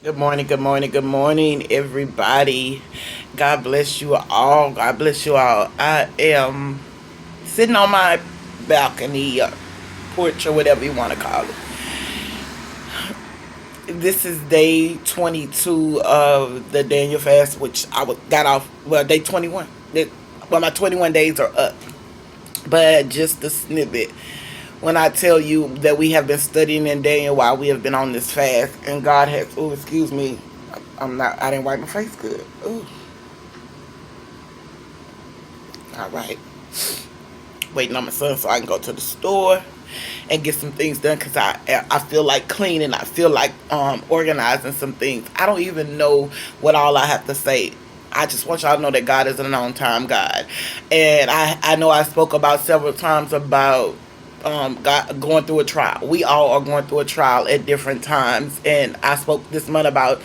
Good morning, good morning, good morning, everybody. God bless you all. God bless you all. I am sitting on my balcony, porch, or whatever you want to call it. This is day 22 of the Daniel fast, which got off, well, day 21. Well, my 21 days are up. But just a snippet. When I tell you that we have been studying in Daniel while we have been on this fast, and God has, oh, excuse me, I didn't wipe my face good. Ooh, all right. Waiting on my son so I can go to the store and get some things done because I feel like cleaning. I feel like organizing some things. I don't even know what all I have to say. I just want y'all to know that God is an on time God. And I know I spoke about several times about God going through a trial. We all are going through a trial at different times. And I spoke this month about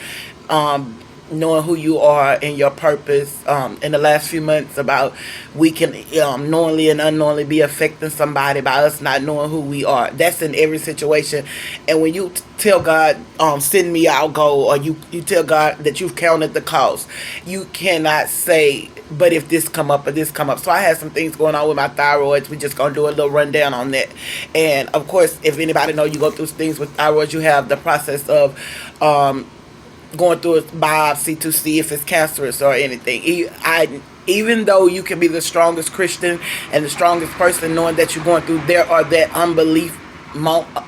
um, knowing who you are and your purpose in the last few months about we can knowingly and unknowingly be affecting somebody by us not knowing who we are. That's in every situation. And when you tell God, send me, I'll go, or you tell God that you've counted the cost, you cannot say, but if this come up or this come up. So I had some things going on with my thyroids. We just gonna do a little rundown on that. And of course, if anybody know you go through things with thyroids, you have the process of going through a biopsy to see if it's cancerous or anything. Even though you can be the strongest Christian and the strongest person, knowing that you're going through, there are that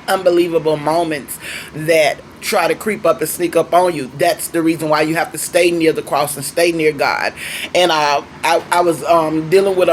unbelievable moments that try to creep up and sneak up on you. That's the reason why you have to stay near the cross and stay near God. And I was dealing with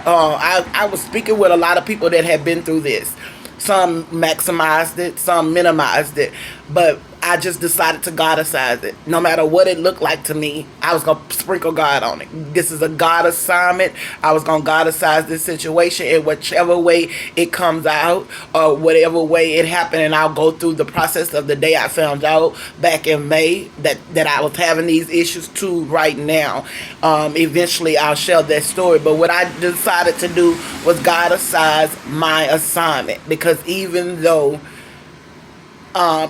I was speaking with a lot of people that had been through this. Some maximized it, some minimized it, but I just decided to Godicize it. No matter what it looked like to me, I was going to sprinkle God on it. This is a God assignment. I was going to Godicize this situation in whichever way it comes out or whatever way it happened. And I'll go through the process of the day I found out back in May that I was having these issues to right now. Eventually, I'll share that story. But what I decided to do was Godicize my assignment, because even though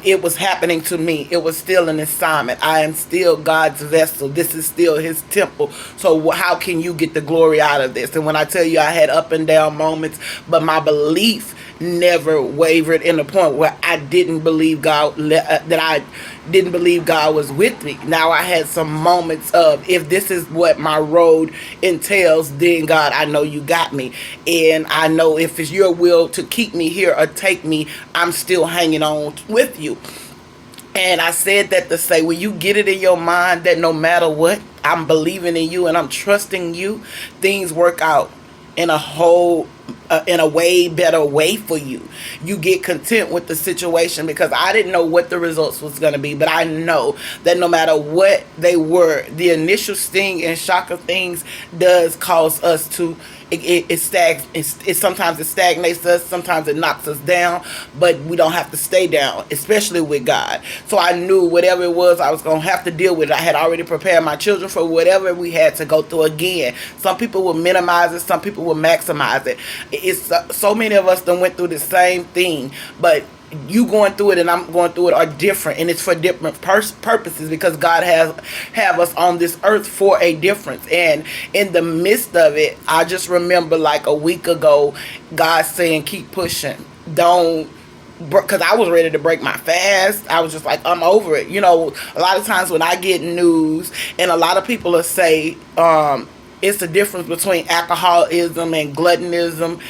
it was happening to me, it was still an assignment. I am still God's vessel. This is still his temple. So how can you get the glory out of this? And when I tell you I had up and down moments, but my belief never wavered in the point where I didn't believe that I didn't believe God was with me. Now I had some moments of, if this is what my road entails, then God, I know you got me. And I know if it's your will to keep me here or take me, I'm still hanging on with you. And I said that to say, when you get it in your mind that no matter what, I'm believing in you and I'm trusting you, things work out in a way better way for you. You get content with the situation, because I didn't know what the results was going to be, but I know that no matter what they were, the initial sting and shock of things does cause us to sometimes it stagnates us, sometimes it knocks us down, but we don't have to stay down, especially with God. So I knew whatever it was, I was going to have to deal with it. I had already prepared my children for whatever we had to go through again. Some people will minimize it, some people will maximize it. It's so many of us that went through the same thing, but you going through it and I'm going through it are different, and it's for different purposes, because God has have us on this earth for a difference. And in the midst of it, I just remember like a week ago, God saying, keep pushing. Don't, because I was ready to break my fast. I was just like, I'm over it. You know, a lot of times when I get news, and a lot of people will say, it's the difference between alcoholism and gluttonism.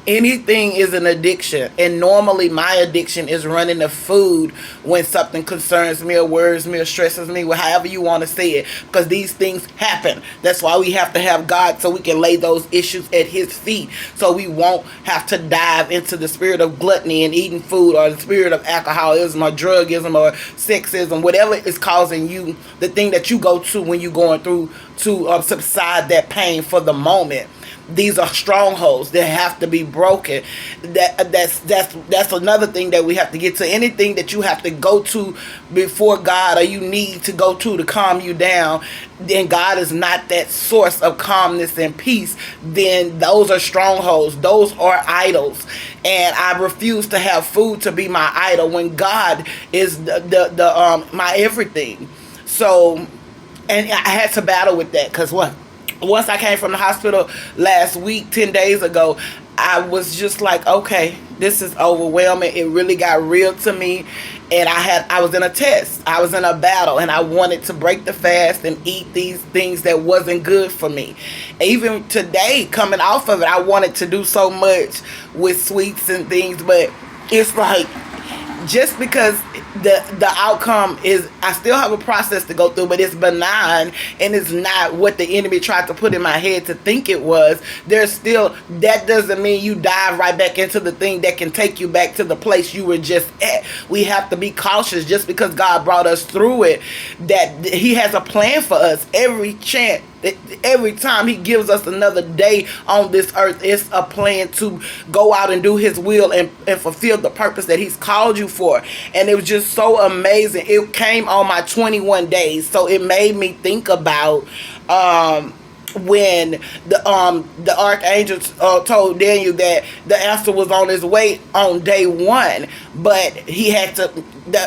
Anything is an addiction, and normally my addiction is running to food when something concerns me or worries me or stresses me, however you want to say it, because these things happen. That's why we have to have God, so we can lay those issues at his feet, so we won't have to dive into the spirit of gluttony and eating food, or the spirit of alcoholism or drugism or sexism, whatever is causing you, the thing that you go to when you're going through to subside that pain for the moment. These are strongholds that have to be broken. That's another thing that we have to get to. Anything that you have to go to before God, or you need to go to calm you down, then God is not that source of calmness and peace. Then those are strongholds. Those are idols. And I refuse to have food to be my idol when God is the my everything. So, and I had to battle with that, because once I came from the hospital last week, 10 days ago, I was just like, okay, this is overwhelming. It really got real to me. And I was in a test. I was in a battle, and I wanted to break the fast and eat these things that wasn't good for me. Even today, coming off of it, I wanted to do so much with sweets and things, but it's like, just because the outcome is, I still have a process to go through, but it's benign and it's not what the enemy tried to put in my head to think it was. There's still, that doesn't mean you dive right back into the thing that can take you back to the place you were just at. We have to be cautious. Just because God brought us through it, that he has a plan for us. Every time he gives us another day on this earth, it's a plan to go out and do his will and fulfill the purpose that he's called you for. And it was just so amazing. It came on my 21 days. So it made me think about when the archangel told Daniel that the answer was on his way on day one, but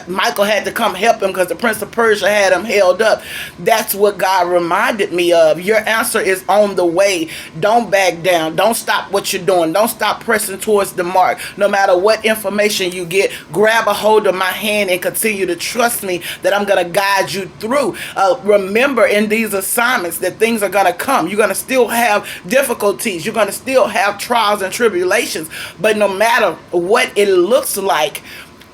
Michael had to come help him because the prince of Persia had him held up. That's what God reminded me of. Your answer is on the way. Don't back down. Don't stop what you're doing. Don't stop pressing towards the mark. No matter what information you get, grab a hold of my hand and continue to trust me that I'm going to guide you through. Remember, in these assignments, that things are going to come. You're going to still have difficulties. You're going to still have trials and tribulations. But no matter what it looks like,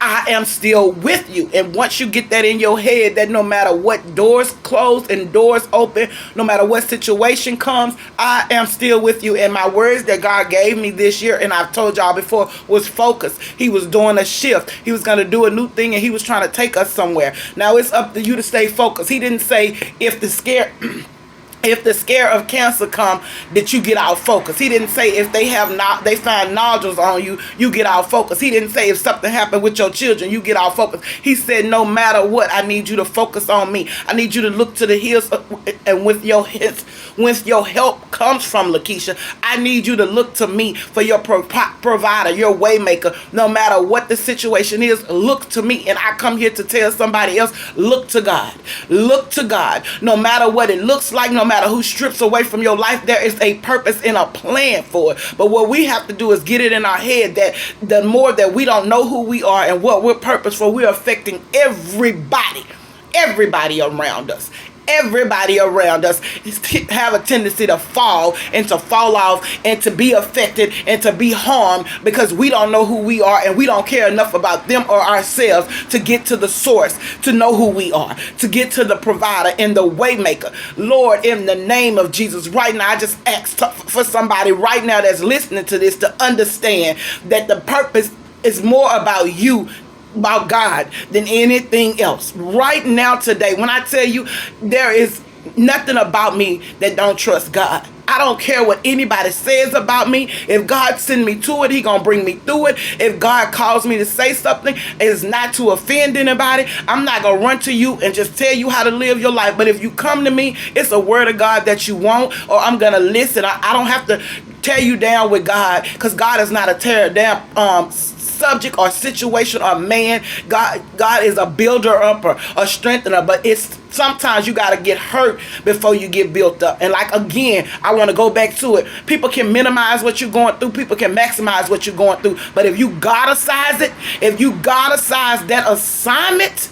I am still with you. And once you get that in your head, that no matter what doors close and doors open, no matter what situation comes, I am still with you. And my words that God gave me this year, and I've told y'all before, was focus. He was doing a shift. He was going to do a new thing, and he was trying to take us somewhere. Now it's up to you to stay focused. He didn't say if the scare of cancer come, that you get out focused. He didn't say if they find nodules on you, you get out focused. He didn't say if something happened with your children, you get out focused. He said, no matter what, I need you to focus on me. I need you to look to the hills, and with your help comes from, Lakeisha. I need you to look to me for your provider, your way maker. No matter what the situation is, look to me. And I come here to tell somebody else, look to God. Look to God. No matter what it looks like, no matter who strips away from your life, there is a purpose and a plan for it. But what we have to do is get it in our head that the more that we don't know who we are and what we're purposed for, we're affecting everybody around us. Everybody around us have a tendency to fall and to fall off and to be affected and to be harmed because we don't know who we are and we don't care enough about them or ourselves to get to the source, to know who we are, to get to the provider and the way maker. Lord, in the name of Jesus, right now, I just ask for somebody right now that's listening to this to understand that the purpose is more about you, about God, than anything else. Right now, today, when I tell you there is nothing about me that don't trust God. I don't care what anybody says about me. If God send me to it, he gonna bring me through it. If God calls me to say something, it's not to offend anybody. I'm not gonna run to you and just tell you how to live your life. But if you come to me, it's a word of God that you want, or I'm gonna listen. I don't have to tear you down with God, because God is not a tear down subject or situation or man. God is a builder up or a strengthener, but it's sometimes you got to get hurt before you get built up. And like, again, I want to go back to it. People can minimize what you're going through. People can maximize what you're going through. But if you gotta size it, if you gotta size that assignment,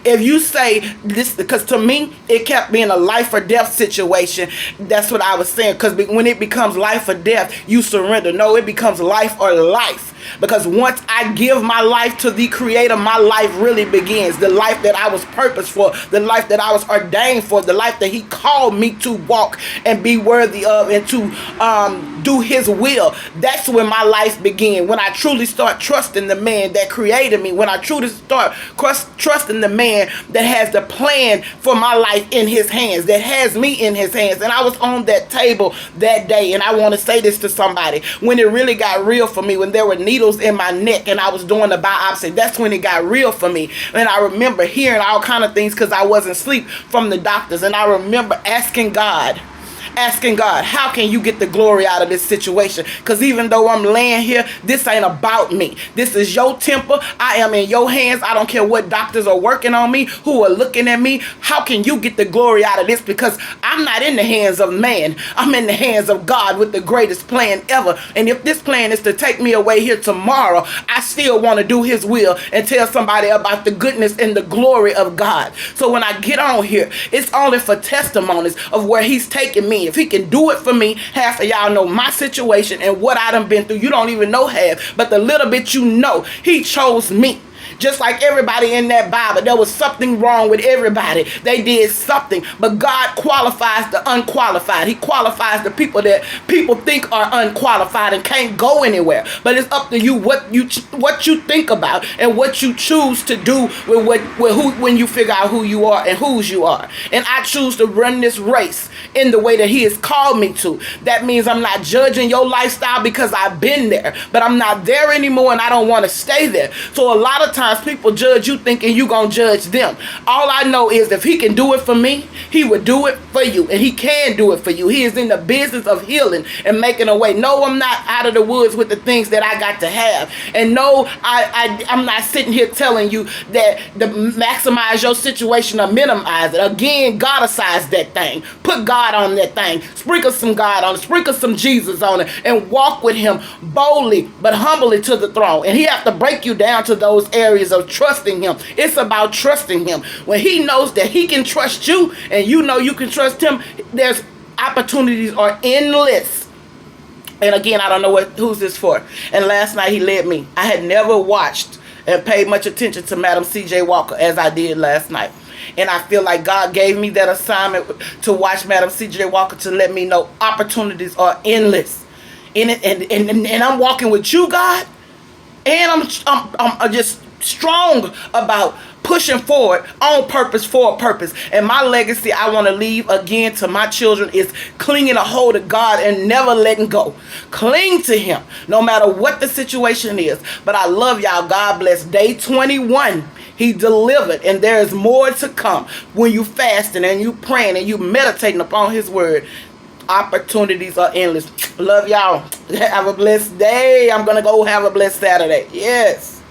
if you say this, because to me, it kept being a life or death situation. That's what I was saying. Because when it becomes life or death, you surrender. No, it becomes life or life. Because once I give my life to the Creator, my life really begins. The life that I was purposed for, the life that I was ordained for, the life that he called me to walk and be worthy of and to do his will. That's when my life began. When I truly start trusting the man that created me. When I truly start trusting the man man that has the plan for my life in his hands, that has me in his hands. And I was on that table that day, and I want to say this to somebody. When it really got real for me, when there were needles in my neck and I was doing the biopsy, that's when it got real for me. And I remember hearing all kind of things because I wasn't asleep from the doctors. And I remember asking God, how can you get the glory out of this situation? Because even though I'm laying here, this ain't about me. This is your temple. I am in your hands. I don't care what doctors are working on me, who are looking at me. How can you get the glory out of this? Because I'm not in the hands of man. I'm in the hands of God with the greatest plan ever. And if this plan is to take me away here tomorrow, I still want to do his will and tell somebody about the goodness and the glory of God. So when I get on here, it's only for testimonies of where he's taking me. If he can do it for me, half of y'all know my situation and what I done been through. You don't even know half, but the little bit you know, he chose me. Just like everybody in that Bible, there was something wrong with everybody. They did something, but God qualifies the unqualified. He qualifies the people that people think are unqualified and can't go anywhere. But it's up to you what you think about and what you choose to do with when you figure out who you are and whose you are. And I choose to run this race in the way that he has called me to. That means I'm not judging your lifestyle because I've been there, but I'm not there anymore and I don't want to stay there. So a lot of times people judge you thinking you gonna judge them. All I know is if he can do it for me, he would do it for you, and he can do it for you. He is in the business of healing and making a way. No, I'm not out of the woods with the things that I got to have. And no, I'm not sitting here telling you that to maximize your situation or minimize it. Again, Godicize that thing. Put God on that thing. Sprinkle some God on it. Sprinkle some Jesus on it. And walk with him boldly but humbly to the throne. And he has to break you down to those areas of trusting him. It's about trusting him. When he knows that he can trust you and you know you can trust him, there's opportunities are endless. And again, I don't know who's this for. And last night he led me. I had never watched and paid much attention to Madam C.J. Walker as I did last night. And I feel like God gave me that assignment to watch Madam C.J. Walker to let me know opportunities are endless. And I'm walking with you, God. And I'm just strong about pushing forward on purpose for a purpose. And my legacy I want to leave again to my children is clinging a hold of God and never letting go. Cling to him no matter what the situation is. But I love y'all. God bless. Day 21. He delivered, and there is more to come. When you fasting and you praying and you meditating upon his word, opportunities are endless. Love y'all. Have a blessed day. I'm gonna go have a blessed Saturday. Yes.